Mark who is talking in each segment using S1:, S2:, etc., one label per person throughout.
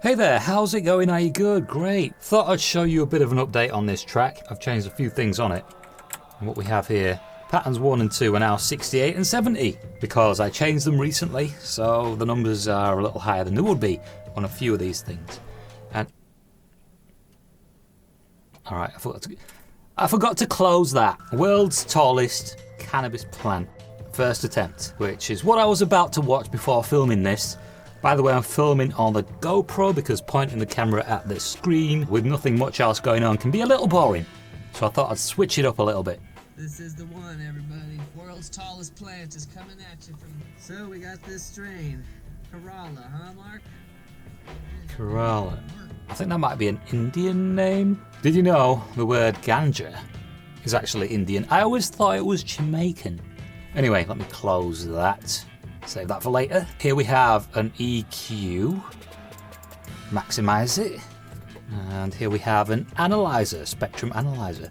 S1: Hey there, how's it going? Are you good? Great. Thought I'd show you a bit of an update on this track. I've changed a few things on it. And what we have here, patterns 1 and 2 are now 68 and 70 because I changed them recently, so the numbers are a little higher than they would be on a few of these things. And alright, I forgot to close that. World's tallest cannabis plant. First attempt, which is what I was about to watch before filming this. By the way, I'm filming on the GoPro because pointing the camera at the screen with nothing much else going on can be a little boring. So I thought I'd switch it up a little bit.
S2: This is the one, everybody. World's tallest plant is coming at you from... So we got this strain. Kerala, huh, Mark?
S1: Kerala. I think that might be an Indian name. Did you know the word ganja is actually Indian? I always thought it was Jamaican. Anyway, let me close that. Save that for later. Here we have an EQ. Maximize it. And here we have an analyzer, spectrum analyzer.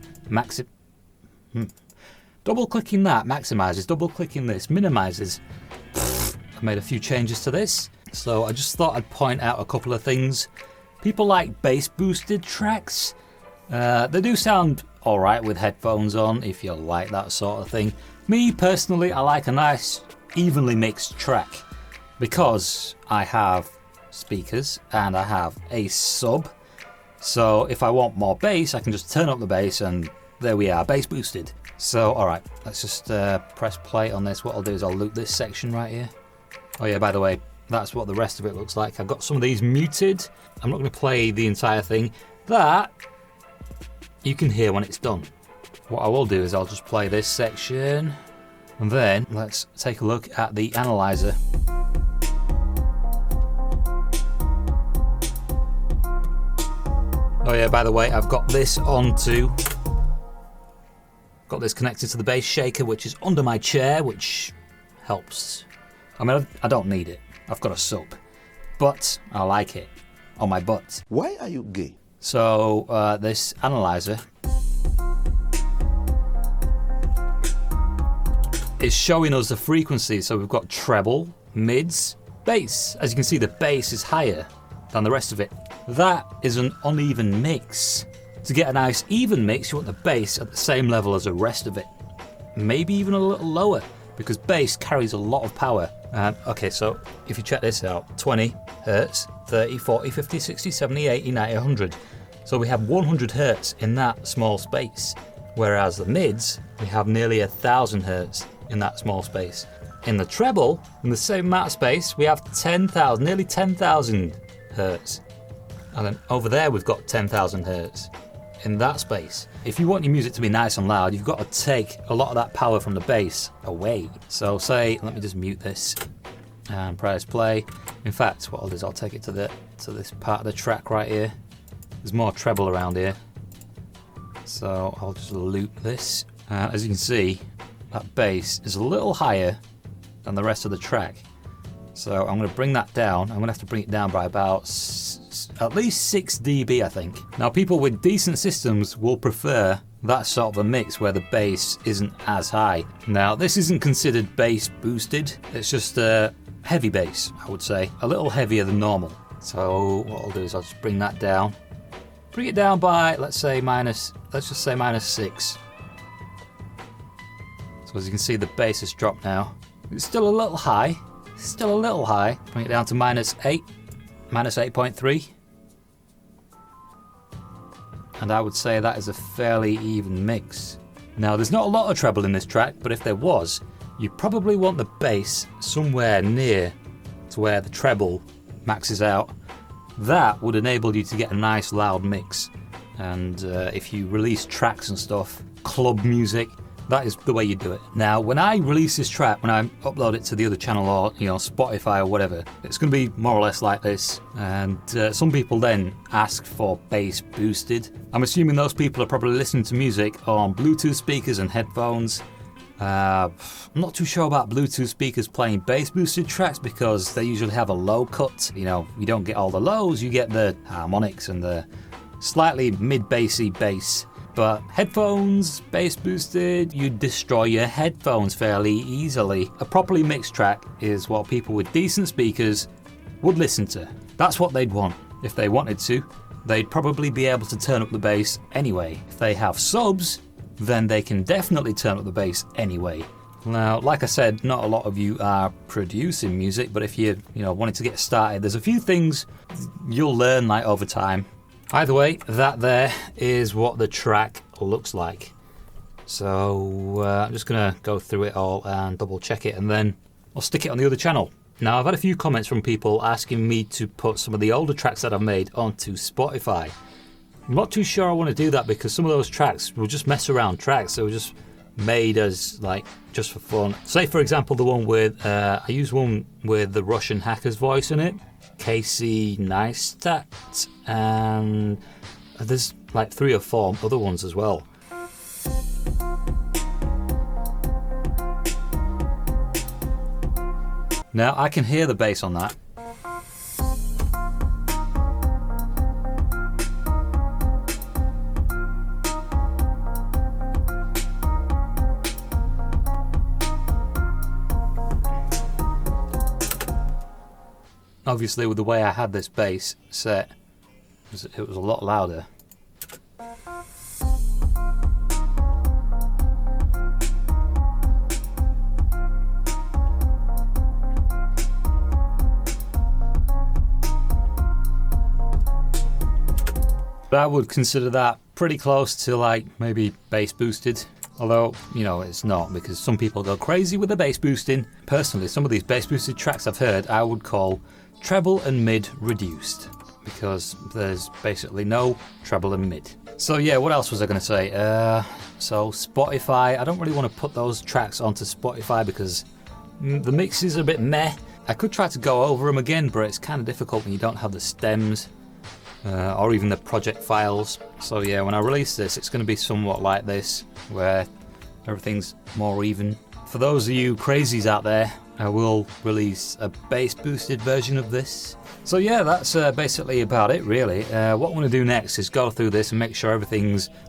S1: Double clicking that maximizes, double clicking this minimizes. I made a few changes to this. So I just thought I'd point out a couple of things. People like bass boosted tracks. They do sound alright with headphones on if you like that sort of thing. Me personally, I like a nice evenly mixed track because I have speakers and I have a sub. So if I want more bass, I can just turn up the bass and there we are, bass boosted. So alright, let's just press play on this. What I'll do is I'll loop this section right here. Oh yeah, by the way, that's what the rest of it looks like. I've got some of these muted. I'm not going to play the entire thing. That you can hear when it's done. What I will do is I'll just play this section and then let's take a look at the analyzer. Oh yeah, by the way, I've got this onto... Got this connected to the bass shaker, which is under my chair, which helps. I mean, I don't need it. I've got a sub. But I like it on my butt.
S3: Why are you gay?
S1: So this analyzer is showing us the frequency. So we've got treble, mids, bass. As you can see, the bass is higher than the rest of it. That is an uneven mix. To get a nice even mix, you want the bass at the same level as the rest of it. Maybe even a little lower, because bass carries a lot of power. Okay, so if you check this out, 20 hertz, 30, 40, 50, 60, 70, 80, 90, 100. So we have 100 hertz in that small space. Whereas the mids, we have nearly 1,000 hertz in that small space. In the treble, in the same amount of space, we have 10,000, nearly 10,000 hertz. And then over there, we've got 10,000 hertz in that space. If you want your music to be nice and loud, you've got to take a lot of that power from the bass away. So say, let me just mute this and press play. In fact, what I'll do is I'll take it to this part of the track right here. There's more treble around here. So I'll just loop this. As you can see, that bass is a little higher than the rest of the track. So I'm going to bring that down. I'm going to have to bring it down by about at least 6 dB, I think. Now, people with decent systems will prefer that sort of a mix where the bass isn't as high. Now, this isn't considered bass boosted. It's just heavy bass, I would say. A little heavier than normal. So what I'll do is I'll just bring that down. Bring it down by, let's just say -6. So as you can see, the bass has dropped now. It's still a little high. Still a little high. Bring it down to -8, -8.3. And I would say that is a fairly even mix. Now, there's not a lot of treble in this track, but if there was, you probably want the bass somewhere near to where the treble maxes out. That would enable you to get a nice loud mix. And if you release tracks and stuff, club music, that is the way you do it. Now, when I release this track, when I upload it to the other channel or Spotify or whatever, it's going to be more or less like this. And some people then ask for bass boosted. I'm assuming those people are probably listening to music on Bluetooth speakers and headphones. I'm not too sure about Bluetooth speakers playing bass boosted tracks because they usually have a low cut. You don't get all the lows, you get the harmonics and the slightly mid-bassy bass. But headphones, bass boosted, you destroy your headphones fairly easily. A properly mixed track is what people with decent speakers would listen to. That's what they'd want. if they wanted to, they'd probably be able to turn up the bass anyway. If they have subs, then they can definitely turn up the bass anyway. Now, like I said, not a lot of you are producing music, but if you wanted to get started, there's a few things you'll learn like over time. Either way, that there is what the track looks like. So I'm just gonna go through it all and double check it, and then I'll stick it on the other channel. Now, I've had a few comments from people asking me to put some of the older tracks that I've made onto Spotify. I'm not too sure I want to do that because some of those tracks were just mess around tracks. They were just made as like just for fun. Say for example the one with I used one with the Russian hacker's voice in it, Casey Neistat, and there's like 3 or 4 other ones as well. Now I can hear the bass on that. Obviously with the way I had this bass set, it was a lot louder. But I would consider that pretty close to like maybe bass boosted. Although, it's not, because some people go crazy with the bass boosting. Personally, some of these bass boosted tracks I've heard I would call treble and mid reduced, because there's basically no treble and mid. So yeah, what else was I going to say? So Spotify, I don't really want to put those tracks onto Spotify because the mixes are a bit meh. I could try to go over them again, but it's kind of difficult when you don't have the stems. Or even the project files. So yeah, when I release this, it's going to be somewhat like this, where everything's more even. For those of you crazies out there, I will release a bass boosted version of this. So yeah, that's basically about it really. What I want to do next is go through this and make sure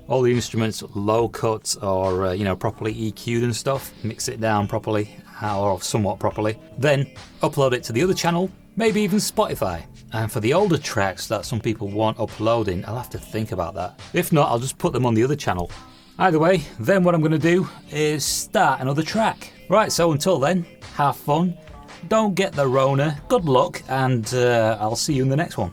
S1: all the instruments low cut or properly EQ'd and stuff. Mix it down properly, or somewhat properly. Then upload it to the other channel, maybe even Spotify. And for the older tracks that some people want uploading, I'll have to think about that. If not, I'll just put them on the other channel. Either way, then what I'm going to do is start another track. Right, so until then, have fun, don't get the Rona, good luck, and I'll see you in the next one.